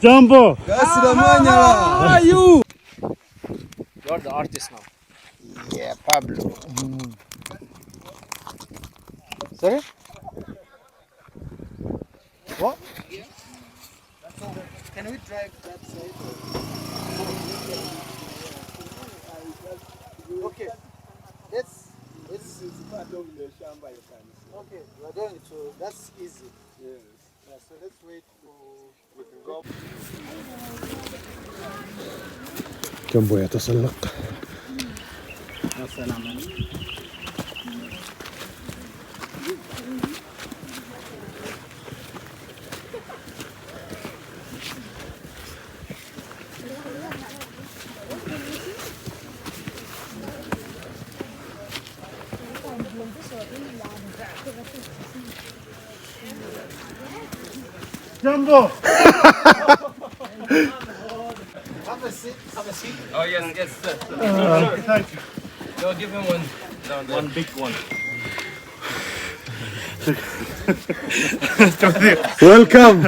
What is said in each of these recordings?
Jumbo! How are you? You're the artist now. Yeah, Pablo. Sorry? What? Can we drive that side? Okay. This is part of the shamba you can see. Okay, we're going to, that's easy. Yes. Yeah, so let's wait for, we can go. جنبو يتسلق. السلام عليكم. Jumbo! Have a seat. Have a seat. Oh, yes, yes, sir. Thank you. No, give him one down there. One big one. Welcome!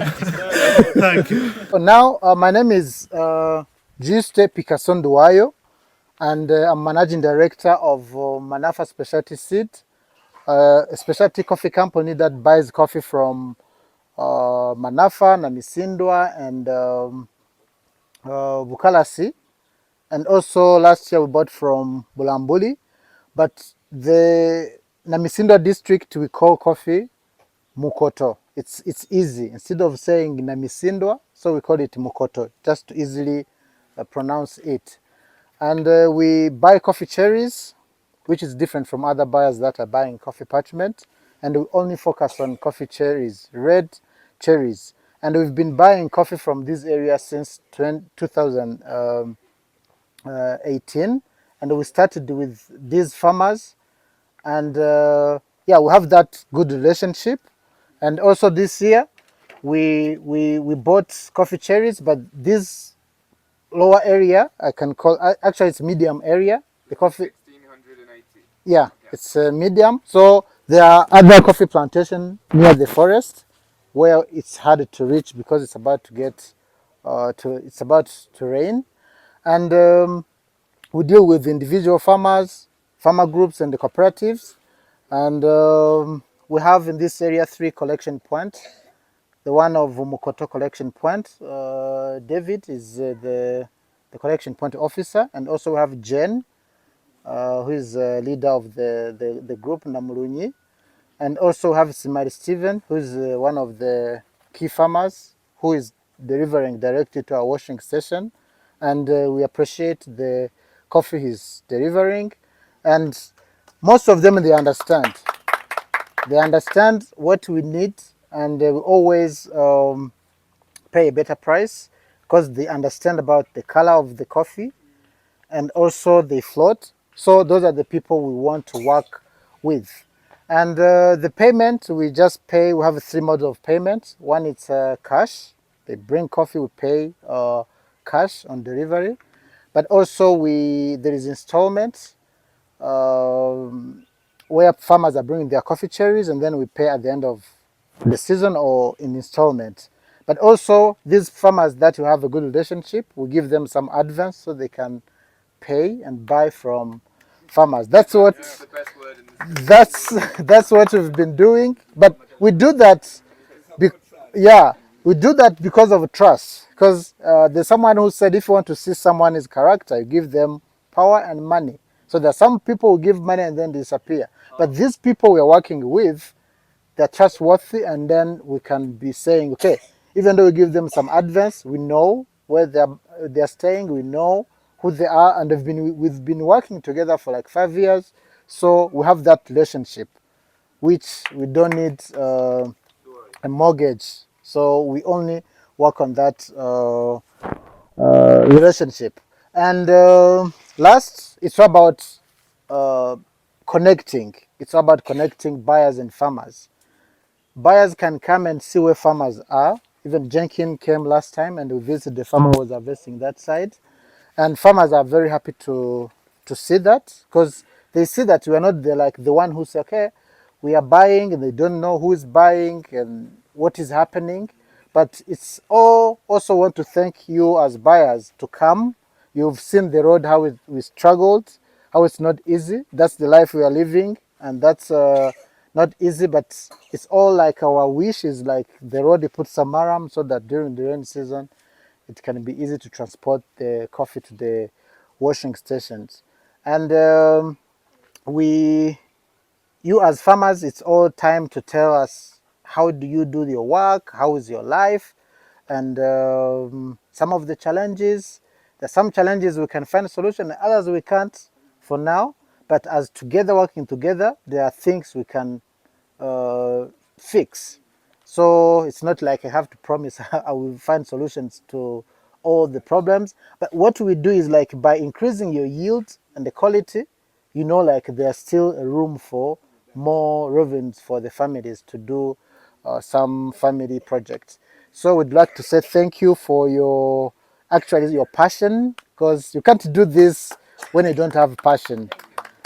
Thank you. Now, my name is Picasso, and I'm Managing Director of Manafa Specialty Seed, a specialty coffee company that buys coffee from Manafa, Namisindwa, and Bukalasi. And also last year we bought from Bulambuli. But the Namisindwa district we call coffee Mukoto. It's easy. Instead of saying Namisindwa, so we call it Mukoto, just to easily pronounce it. And we buy coffee cherries, which is different from other buyers that are buying coffee parchment. And we only focus on coffee cherries, red cherries. And we've been buying coffee from this area since 2018. And we started with these farmers. And yeah, we have that good relationship. And also this year, we bought coffee cherries, but this lower area, I can call, actually it's medium area. The coffee, 1680. yeah, it's medium. So there are other coffee plantation near the forest where it's harder to reach because it's about to get, it's about to rain. And we deal with individual farmers, farmer groups and the cooperatives. And we have in this area 3 collection points. The one of Mukoto collection point, David is the collection point officer, and also we have Jen, who is leader of the group Namurunyi, and also we have Simari Stephen, who is one of the key farmers, who is delivering directly to our washing station, and we appreciate the coffee he's delivering, and most of them they understand what we need, and we always pay a better price because they understand about the color of the coffee and also they float. So those are the people we want to work with. And the payment, we just pay, we have 3 modes of payment. One is cash. They bring coffee, we pay cash on delivery. But also there is installments where farmers are bringing their coffee cherries and then we pay at the end of the season or in installment. But also these farmers that you have a good relationship, we give them some advance so they can pay and buy from farmers. That's what that's what we've been doing. But we do that, we do that because of trust. Because there's someone who said if you want to see someone's character, you give them power and money. So there are some people who give money and then disappear. But these people we are working with, they're trustworthy, and then we can be saying, okay, even though we give them some advance, we know where they're staying, we know who they are, and we've been working together for like 5 years, so we have that relationship, which we don't need a mortgage. So we only work on that relationship. And last, it's about connecting. It's about connecting buyers and farmers. Buyers can come and see where farmers are. Even Jenkin came last time and we visited the farmer who was harvesting that side. And farmers are very happy to see that because they see that we are not like the one who say, okay, we are buying and they don't know who is buying and what is happening. But it's all also want to thank you as buyers to come. You've seen the road, how we struggled, how it's not easy. That's the life we are living, and that's not easy, but it's all like our wish is like the road, you put some maram so that during the rainy season, it can be easy to transport the coffee to the washing stations. And you as farmers, it's all time to tell us how do you do your work, how is your life, and some of the challenges. There's some challenges we can find a solution, and others we can't for now. But as together, working together, there are things we can fix. So it's not like I have to promise I will find solutions to all the problems. But what we do is like by increasing your yield and the quality, you know, like there's still a room for more revenues for the families to do some family projects. So we'd like to say thank you for your actually your passion, because you can't do this when you don't have passion.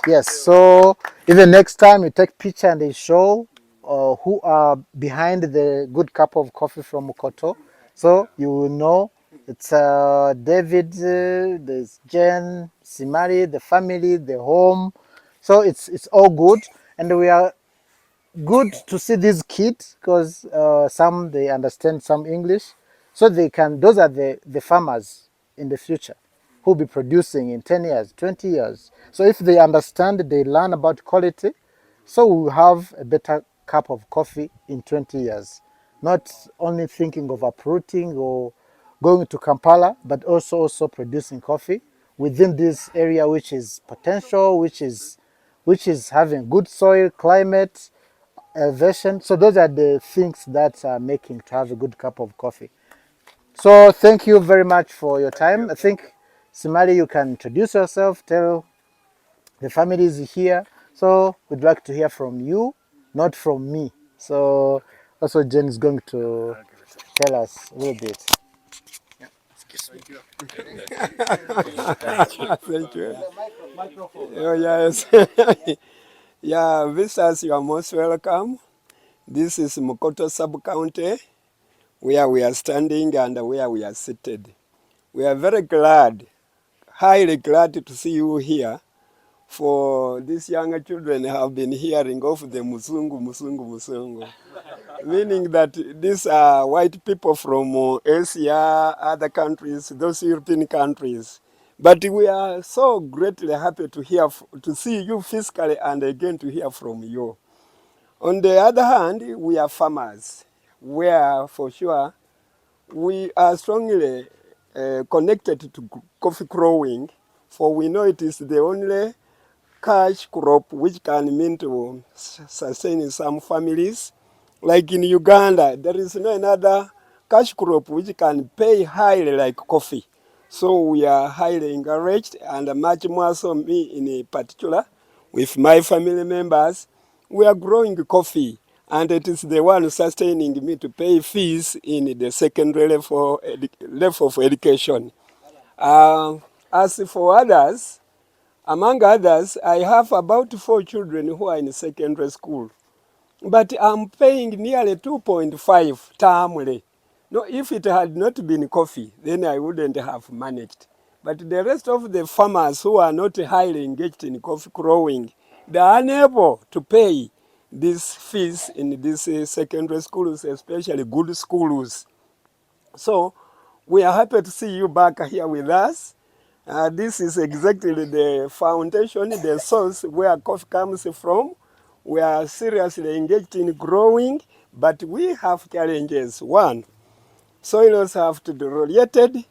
Yes, so even next time you take picture and they show who are behind the good cup of coffee from Mukoto, so you will know it's David, there's Jen, Simari, the family, the home. So it's all good, and we are good to see these kids because some they understand some English, so they can. Those are the farmers in the future who will be producing in 10 years, 20 years. So if they understand, they learn about quality, so we will have a better cup of coffee in 20 years. Not only thinking of uprooting or going to Kampala, but also producing coffee within this area, which is potential, which is having good soil, climate, elevation. So those are the things that are making to have a good cup of coffee. So thank you very much for your time. I think Simari, you can introduce yourself, tell the family is here. So we'd like to hear from you, not from me. So also Jen is going to tell us a little bit. Thank you. Oh, yes. Yeah, visitors, you are most welcome. This is Mukoto sub-county, where we are standing and where we are seated. We are very glad, highly glad to see you here. For these younger children have been hearing of the Musungu, Musungu, Musungu. Meaning that these are white people from Asia, other countries, those European countries. But we are so greatly happy to hear, to see you physically and again to hear from you. On the other hand, we are farmers, where for sure we are strongly connected to coffee growing, for we know it is the only cash crop which can mean to sustain some families. Like in Uganda, there is no another cash crop which can pay highly like coffee. So we are highly encouraged, and much more so me in particular, with my family members, we are growing coffee, and it is the one sustaining me to pay fees in the secondary level of education. As for others, among others, I have about 4 children who are in secondary school. But I'm paying nearly 2.5 termly. No, if it had not been coffee, then I wouldn't have managed. But the rest of the farmers who are not highly engaged in coffee growing, they are unable to pay these fees in these secondary schools, especially good schools. So we are happy to see you back here with us. This is exactly the foundation, the source where coffee comes from. We are seriously engaged in growing, but we have challenges. One, soils have to be related.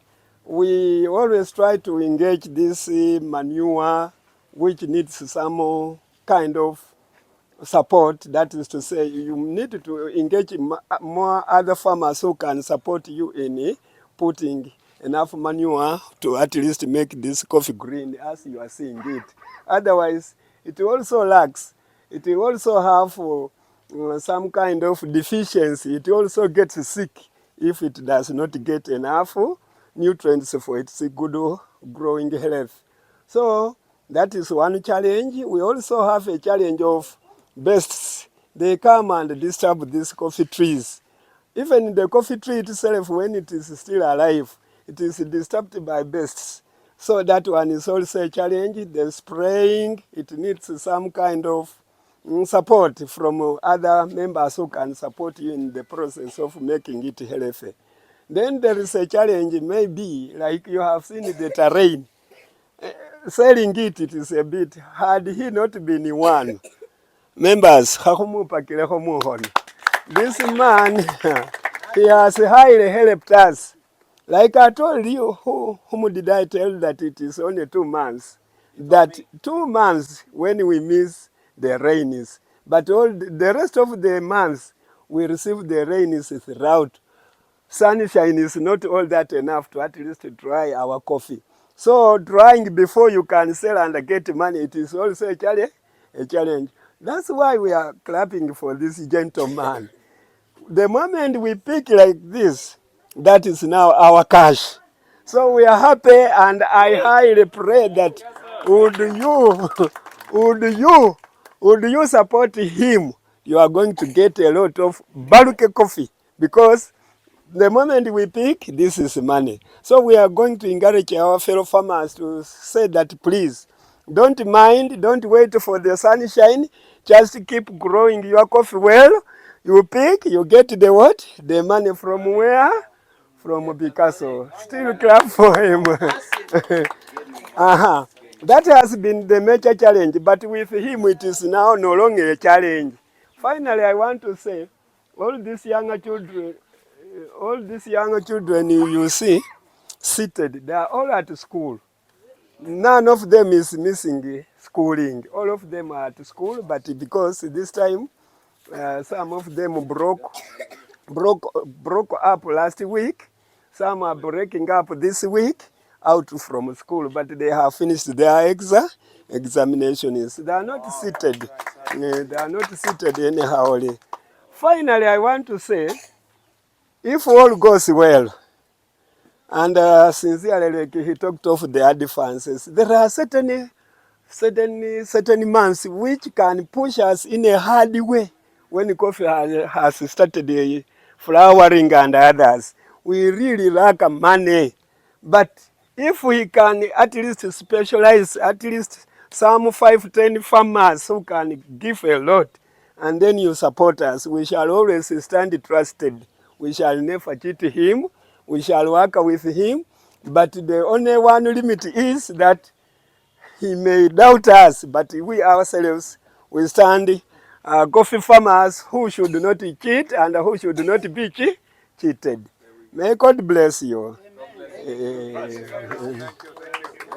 We always try to engage this manure, which needs some kind of support. That is to say, you need to engage more other farmers who can support you in putting enough manure to at least make this coffee green as you are seeing it. Otherwise, it also lacks. It will also have some kind of deficiency. It also gets sick if it does not get enough nutrients for its good growing health. So that is one challenge. We also have a challenge of pests. they come and disturb these coffee trees. Even the coffee tree itself, when it is still alive, it is disturbed by beasts. So that one is also a challenge. The spraying, it needs some kind of support from other members who can support you in the process of making it healthy. Then there is a challenge, maybe, like you have seen the terrain. Selling it, it is a bit, had he not been one. Members, this man, he has highly helped us. Like I told you, whom did I tell that it is only 2 months? That 2 months when we miss the rains. But all the rest of the months, we receive the rains throughout. Sunshine is not all that enough to at least dry our coffee. So drying before you can sell and get money, it is also a challenge. That's why we are clapping for this gentleman. The moment we pick like this, that is now our cash. So we are happy, and I highly pray that would you support him? You are going to get a lot of bulk coffee, because the moment we pick, this is money. So we are going to encourage our fellow farmers to say that, please, don't mind, don't wait for the sunshine, just keep growing your coffee well. You pick, you get the what? The money from where? From Picasso. Still clap for him. uh-huh. That has been the major challenge, but with him it is now no longer a challenge. Finally, I want to say, all these young children you see seated, they are all at school. None of them is missing schooling. All of them are at school, but because this time some of them broke up last week, some are breaking up this week out from school, but they have finished their examinations. They are not seated. They are not seated anyhow. Finally, I want to say, if all goes well, and sincerely, like he talked of the advances, there are certain months which can push us in a hard way. When coffee has started flowering and others, we really lack money. But if we can at least specialize, at least some 5-10 farmers who can give a lot, and then you support us, we shall always stand trusted. We shall never cheat him. We shall work with him. But the only one limit is that he may doubt us, but we ourselves, we stand coffee farmers who should not cheat and who should not be cheated. May God bless you.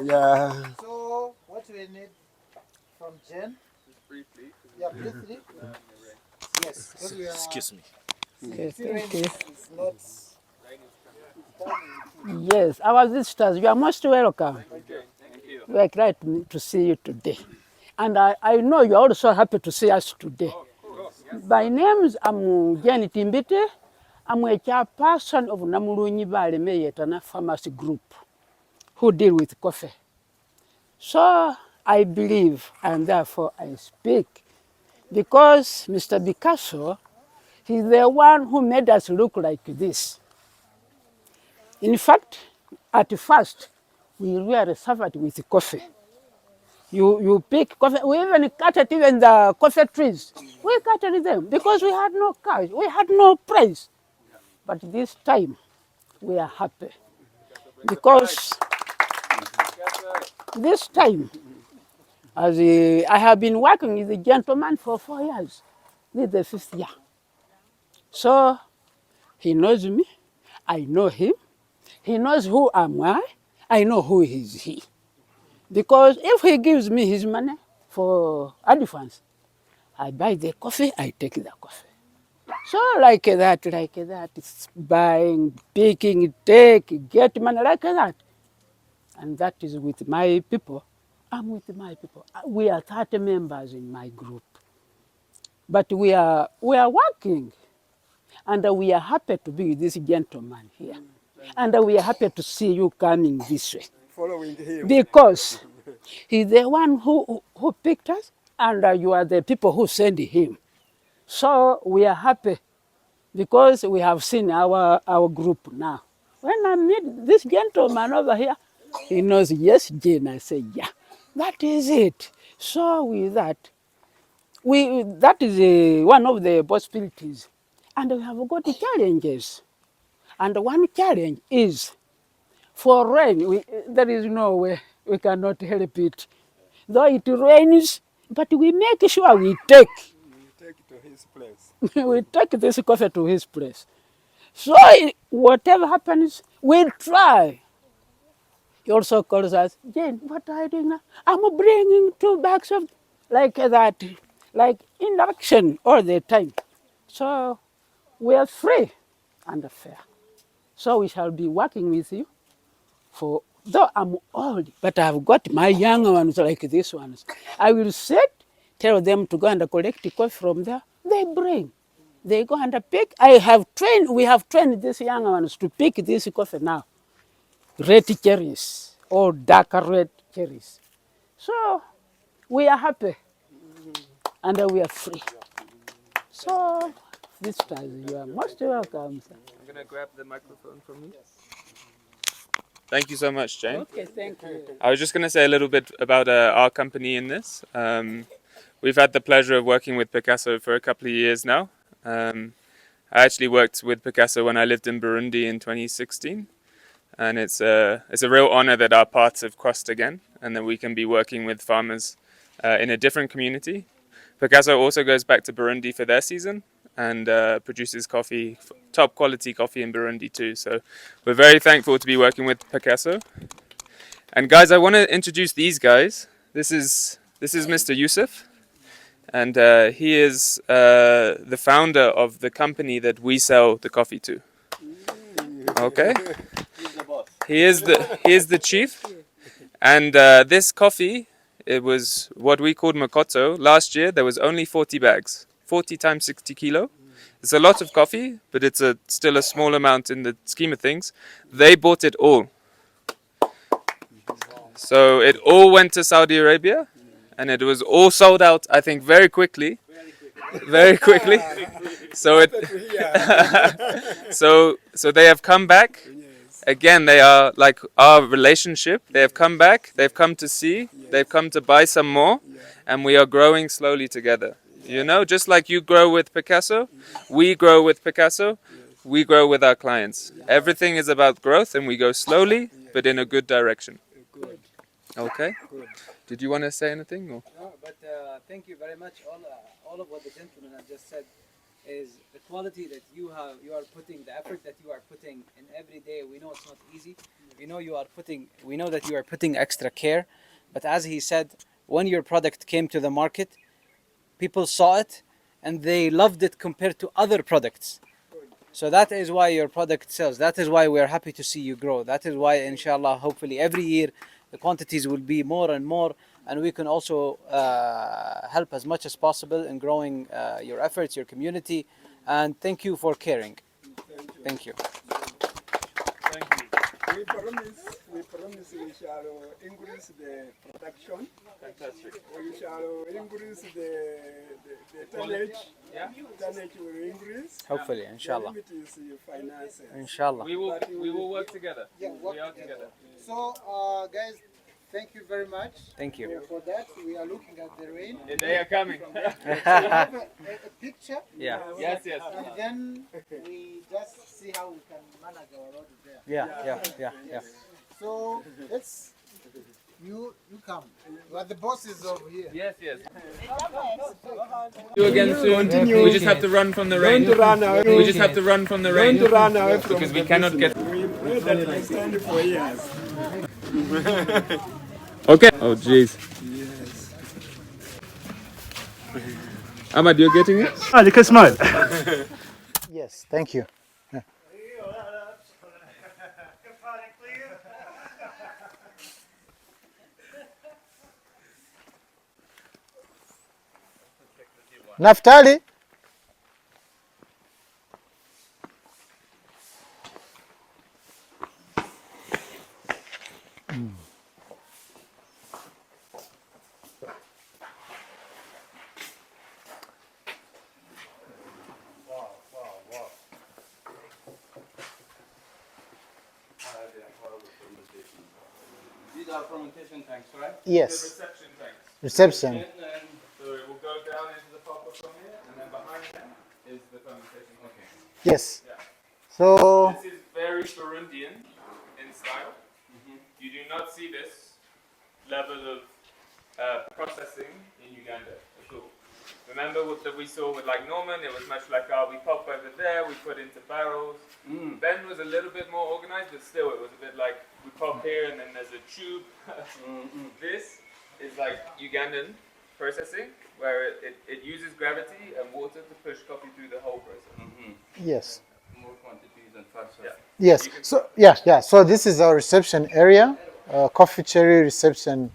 Yeah. So, what we need from Jen? Yeah, please read. Yes. Excuse me. Yes, thank you. It's not. Yes, our visitors, you are most welcome. We are glad to see you today. And I know you are also happy to see us today. My name is Jenny Timbite. I'm a chairperson of Namulunyi Balemeyetana Farmers Group who deal with coffee. So I believe, and therefore I speak, because Mr. Picasso, he's the one who made us look like this. In fact, at first, we really suffered with coffee. You pick coffee, we even cutted even the coffee trees. We cutted them because we had no cash, we had no price. But this time, we are happy because this time, as I have been working with the gentleman for 4 years, this is the 5th year. So he knows me, I know him, he knows who am I know who is he. Because if he gives me his money for advance, I buy the coffee, I take the coffee. So like that, it's buying, picking, take, get money like that. And that is with my people. I'm with my people. We are 30 members in my group. But we are working. And we are happy to be with this gentleman here. And we are happy to see you coming this way. Following him. Because he's the one who picked us, and you are the people who send him. So we are happy because we have seen our group now. When I meet this gentleman over here, he knows, yes, Jane. I say, yeah, that is it. So with that, that is one of the possibilities. And we have got challenges. And one challenge is for rain, there is no way we cannot help it. Though it rains, but we make sure we take. Take it to his place. We take this coffee to his place. So whatever happens, we'll try. He also calls us, Jane, what are you doing now? I'm bringing 2 bags of like that, like induction all the time. So we are free and fair. So we shall be working with you for, though I'm old, but I've got my young ones like these ones. I will sit, tell them to go and collect coffee from there. They bring. They go and pick. We have trained these young ones to pick this coffee now. Red cherries or darker red cherries. So we are happy and we are free. So this time you are most welcome, sir. I'm going to grab the microphone from you. Thank you so much, Jane. Okay, thank you. I was just going to say a little bit about our company in this. We've had the pleasure of working with Picasso for a couple of years now. I actually worked with Picasso when I lived in Burundi in 2016. And it's a real honor that our paths have crossed again and that we can be working with farmers in a different community. Picasso also goes back to Burundi for their season and produces coffee, top quality coffee in Burundi too. So we're very thankful to be working with Picasso. And guys, I want to introduce these guys. This is Mr. Yusuf, and he is the founder of the company that we sell the coffee to. Okay? He is the chief, and this coffee, it was what we called makoto. Last year there was only 40 bags, 40 times 60 kilo. It's a lot of coffee, but it's still a small amount in the scheme of things. They bought it all. So it all went to Saudi Arabia, and it was all sold out, I think, very quickly. Very quickly. So so they have come back. Again, they are like our relationship. They have come back. They've come to see. They've come to buy some more, and we are growing slowly together. You know, just like you grow with Picasso, we grow with Picasso. We grow with our clients. Everything is about growth, and we go slowly, but in a good direction. Okay. Did you want to say anything? Or? No, but thank you very much. All of what the gentleman has just said is the quality that you are putting, the effort that you are putting in every day. We know it's not easy. We know that you are putting extra care. But as he said, when your product came to the market, people saw it and they loved it compared to other products. So that is why your product sells. That is why we are happy to see you grow. That is why, inshallah, hopefully every year the quantities will be more and more, and we can also help as much as possible in growing your efforts, your community. And thank you for caring. Thank you. Thank you. We promise we shall increase the production. Fantastic. We shall increase the tonnage. Yeah. Tonnage will increase. Hopefully, inshallah. The limit is your finances. Inshallah. We will work together. Yeah, We are together. So, guys, thank you very much. Thank you. For that, we are looking at the rain. They are coming. We have a picture, Yeah. Yes. and then we just see how we can manage our road there. Yeah. So you come. You are the bosses over here. Yes. You again soon. We just have to run from the rain. Don't run away. We just have to run from the rain. Don't run away from because we cannot get. We pray that we stand for years. Okay. Oh jeez. Ahmad, you're getting it? Ah, you can smile. Yes, thank you. Naftali. our fermentation tanks, right? Yes. The reception tanks. Reception. So it will go down into the popper from here, and then behind them is the fermentation tank. Okay. Yes. Yeah. So This is very Burundian in style. You do not see this level of processing in Uganda at all. Remember what that we saw with like Norman? It was much like, we pop over there, we put into barrels. Ben was a little bit more organized, but still it was a bit like, we pop here and then there's a tube. This is like Ugandan processing, where it uses gravity and water to push coffee through the whole process. yes. More quantities and faster. Yeah. Yes. So yeah. So this is our reception area, coffee cherry reception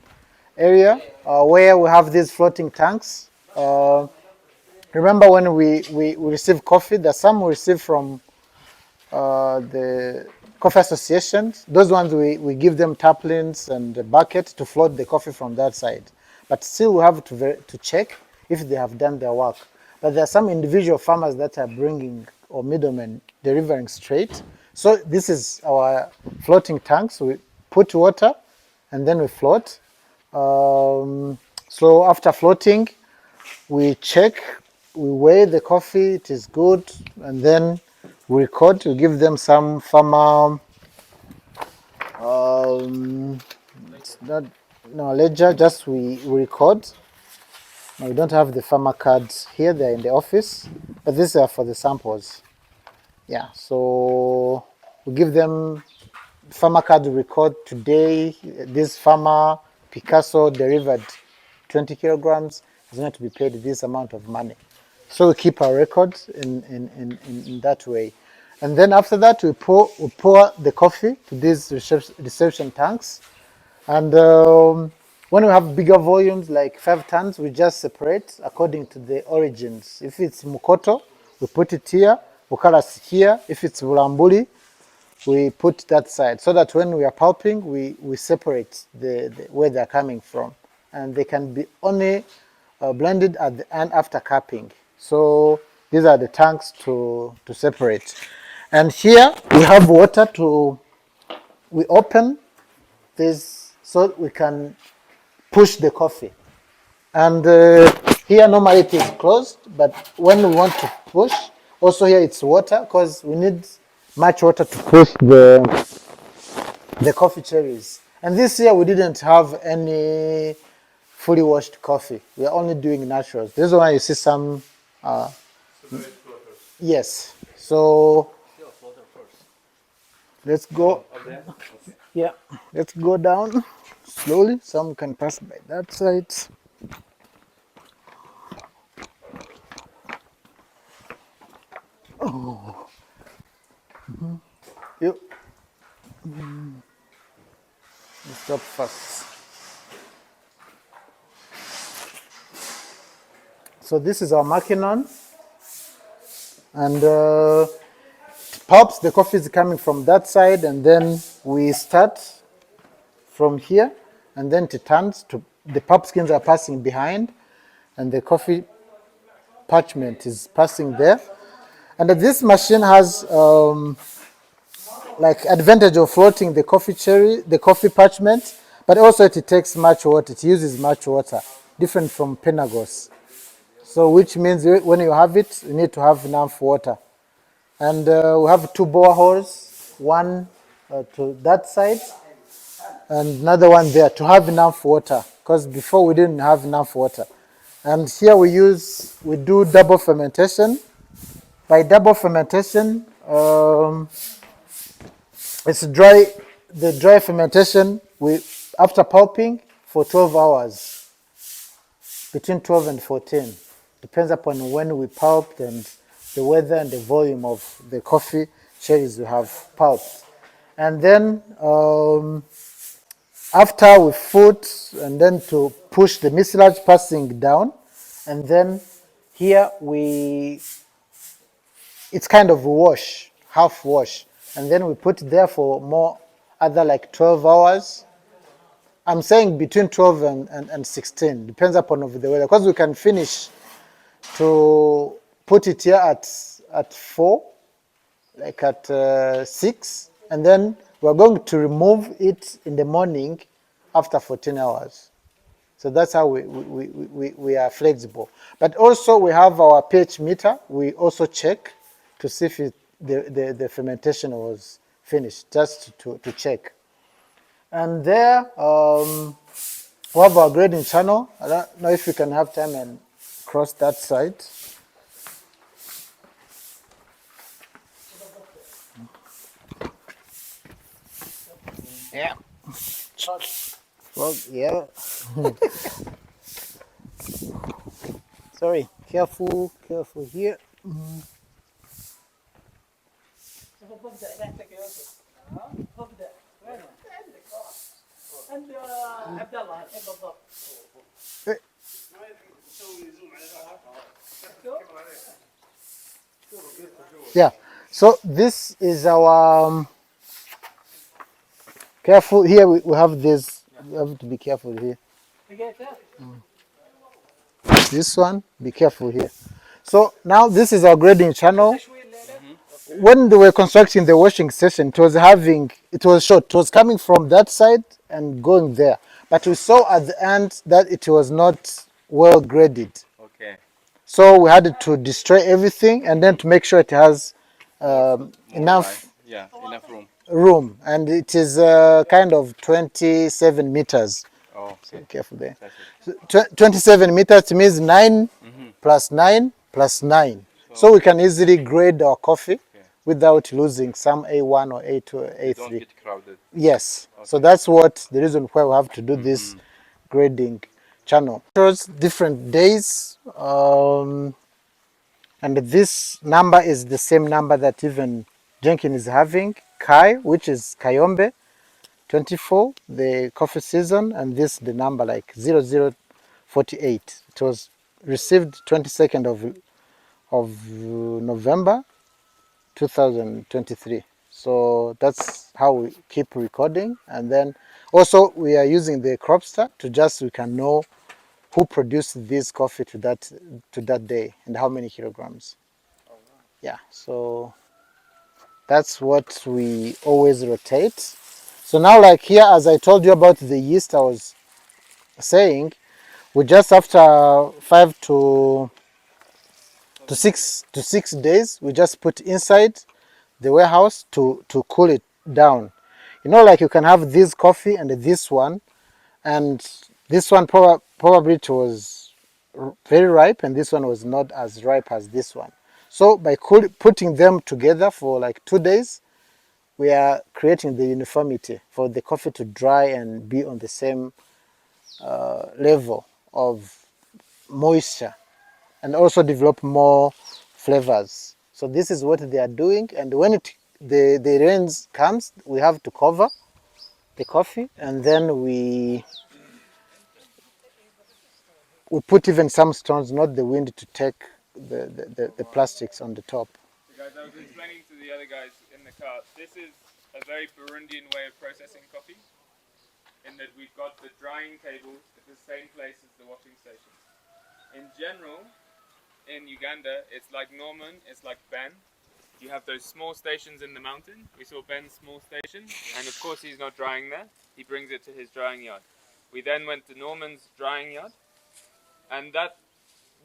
area, where we have these floating tanks. Remember when we receive coffee? There's some we receive from the coffee associations. Those ones we give them taplings and a bucket to float the coffee from that side. But still we have to check if they have done their work. But there are some individual farmers that are bringing, or middlemen delivering straight. So this is our floating tanks. We put water and then we float. So after floating, we check, we weigh the coffee, it is good, and then we record. We give them some farmer, it's not, no ledger, just we record. Now we don't have the farmer cards here, they're in the office, but these are for the samples. Yeah, so we give them farmer card record today. This farmer, Picasso, delivered 20 kilograms, is going to be paid this amount of money. So we keep our records in that way. And then after that, we pour the coffee to these reception tanks. And when we have bigger volumes, like 5 tons, we just separate according to the origins. If it's Mukoto, we put it here, Bukaras here. If it's Bulambuli, we put that side, so that when we are pulping, we separate the where they're coming from. And they can be only blended at the end after capping. So these are the tanks to separate. And here we have water we open this so we can push the coffee. And here normally it is closed, but when we want to push, also here it's water, because we need much water to push the coffee cherries. And this year we didn't have any fully washed coffee. We are only doing naturals. This is why you see some. Yes. So let's go. Yeah. Let's go down slowly. Some can pass by that side. Oh. You. Stop first. So this is our makinon, and pulps, the coffee is coming from that side, and then we start from here, and then it turns to, the pulp skins are passing behind, and the coffee parchment is passing there. And this machine has like advantage of floating the coffee cherry, the coffee parchment, but also it takes much water, it uses much water, different from Penagos. So which means when you have it, you need to have enough water. And we have 2 boreholes, one to that side, and another one there to have enough water, because before we didn't have enough water. And here we do double fermentation. By double fermentation, it's the dry fermentation, after pulping for 12 hours, between 12 and 14. Depends upon when we pulped and the weather and the volume of the coffee cherries we have pulped. And then after we foot, and then to push the mucilage passing down, and then here it's kind of a wash, half wash, and then we put it there for more other like 12 hours. I'm saying between 12 and 16, depends upon the weather, because we can finish to put it here at 4, like at 6, and then we're going to remove it in the morning after 14 hours. So that's how we are flexible. But also we have our pH meter. We also check to see if the fermentation was finished, just to check. And there we have our grading channel. I don't know if you can have time and cross that side. Yeah. Well, yeah. Sorry, careful here. Yeah, so this is our careful here. We have this. We have to be careful here. This one, be careful here. So now this is our grading channel. When they were constructing the washing station, it was short. It was coming from that side and going there. But we saw at the end that it was not well graded. Okay. So we had to destroy everything and then to make sure it has enough enough room. room. And it is kind of 27 meters. Oh, okay. So careful there. So 27 meters means 9 plus 9 plus 9. So we can easily grade our coffee without losing some A1 or A2 or A3. Don't get crowded. Yes. Okay. So that's what the reason why we have to do this grading channel. Shows different days, and this number is the same number that even Jenkin is having. Kai, which is Kayombe, 24, the coffee season, and this the number like 0048. It was received 22nd of November 2023. So that's how we keep recording, and then also we are using the Cropster to we can know who produced this coffee to that day and how many kilograms. Yeah, so that's what we always rotate. So now, like here, as I told you about the yeast, I was saying, we just after 5 to 6 days, we just put inside the warehouse to cool it down. You know, like you can have this coffee and this one probably it was very ripe, and this one was not as ripe as this one. So by putting them together for like 2 days, we are creating the uniformity for the coffee to dry and be on the same level of moisture, and also develop more flavors. So this is what they are doing, and when the rains comes, we have to cover the coffee, and then we put even some stones, not the wind, to take the plastics on the top. So guys, I was explaining to the other guys in the car, this is a very Burundian way of processing coffee, in that we've got the drying tables at the same place as the washing stations. In general, in Uganda, it's like Norman, it's like Ben. You have those small stations in the mountain. We saw Ben's small station, and of course he's not drying there. He brings it to his drying yard. We then went to Norman's drying yard, and that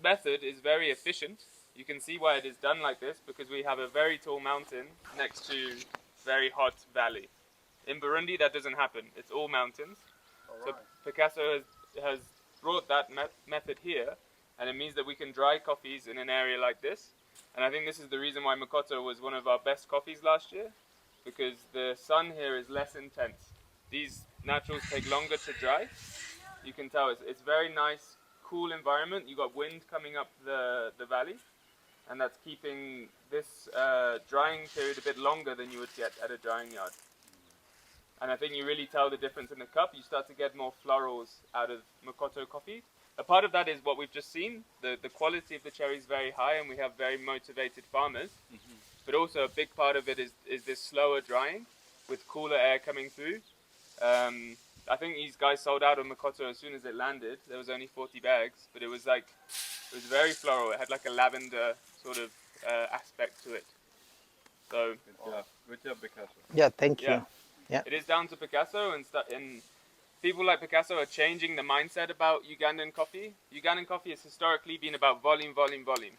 method is very efficient. You can see why it is done like this, because we have a very tall mountain next to very hot valley. In Burundi, that doesn't happen. It's all mountains. So Picasso has brought that method here, and it means that we can dry coffees in an area like this. And I think this is the reason why Makoto was one of our best coffees last year, because the sun here is less intense. These naturals take longer to dry. You can tell it's very nice, cool environment. You got wind coming up the valley, and that's keeping this drying period a bit longer than you would get at a drying yard. And I think you really tell the difference in the cup. You start to get more florals out of Makoto coffee. A part of that is what we've just seen. The quality of the cherry is very high, and we have very motivated farmers. But also a big part of it is this slower drying with cooler air coming through. I think these guys sold out of Makoto as soon as it landed. There was only 40 bags, but it was very floral. It had like a lavender sort of aspect to it. So Good job, Picasso. Yeah, thank you. yeah. It is down to Picasso, and people like Picasso are changing the mindset about Ugandan coffee. Ugandan coffee has historically been about volume, volume, volume.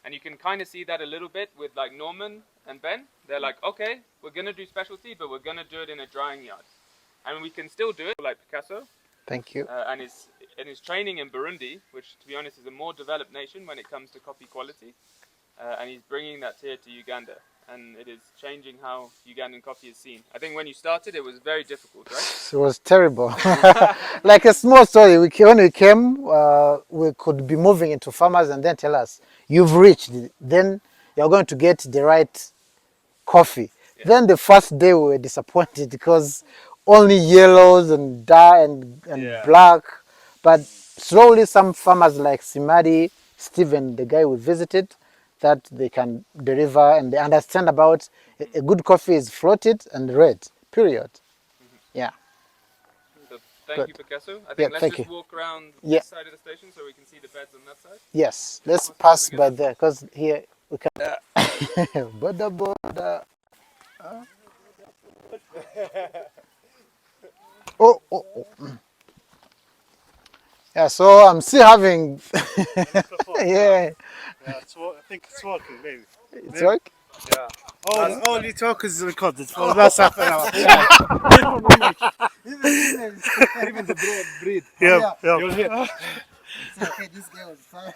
And you can kind of see that a little bit with like Norman and Ben. They're like, okay, we're going to do specialty, but we're going to do it in a drying yard. And we can still do it like Picasso. Thank you. And his training in Burundi, which to be honest is a more developed nation when it comes to coffee quality. And he's bringing that here to Uganda. And it is changing how Ugandan coffee is seen. I think when you started, it was very difficult, right? It was terrible. Like a small story, when we came, we could be moving into farmers and then tell us, you've reached, then you're going to get the right coffee. Yeah. Then the first day we were disappointed because only yellows and dark and black. But slowly some farmers like Simadi, Stephen, the guy we visited, that they can deliver and they understand about a good coffee is floated and red, period. Yeah. So thank Good. you, Picasso. I think let's just walk around this side of the station so we can see the beds on that side. Yes, let's pass by there because here we can. Boda boda. Oh. Yeah, so I'm still having. Yeah. I think it's working, maybe. It's working? Yeah. All you talk is recorded for the last half an hour. Even the breed. Yeah. You'll hear. It's okay, this guy was fine.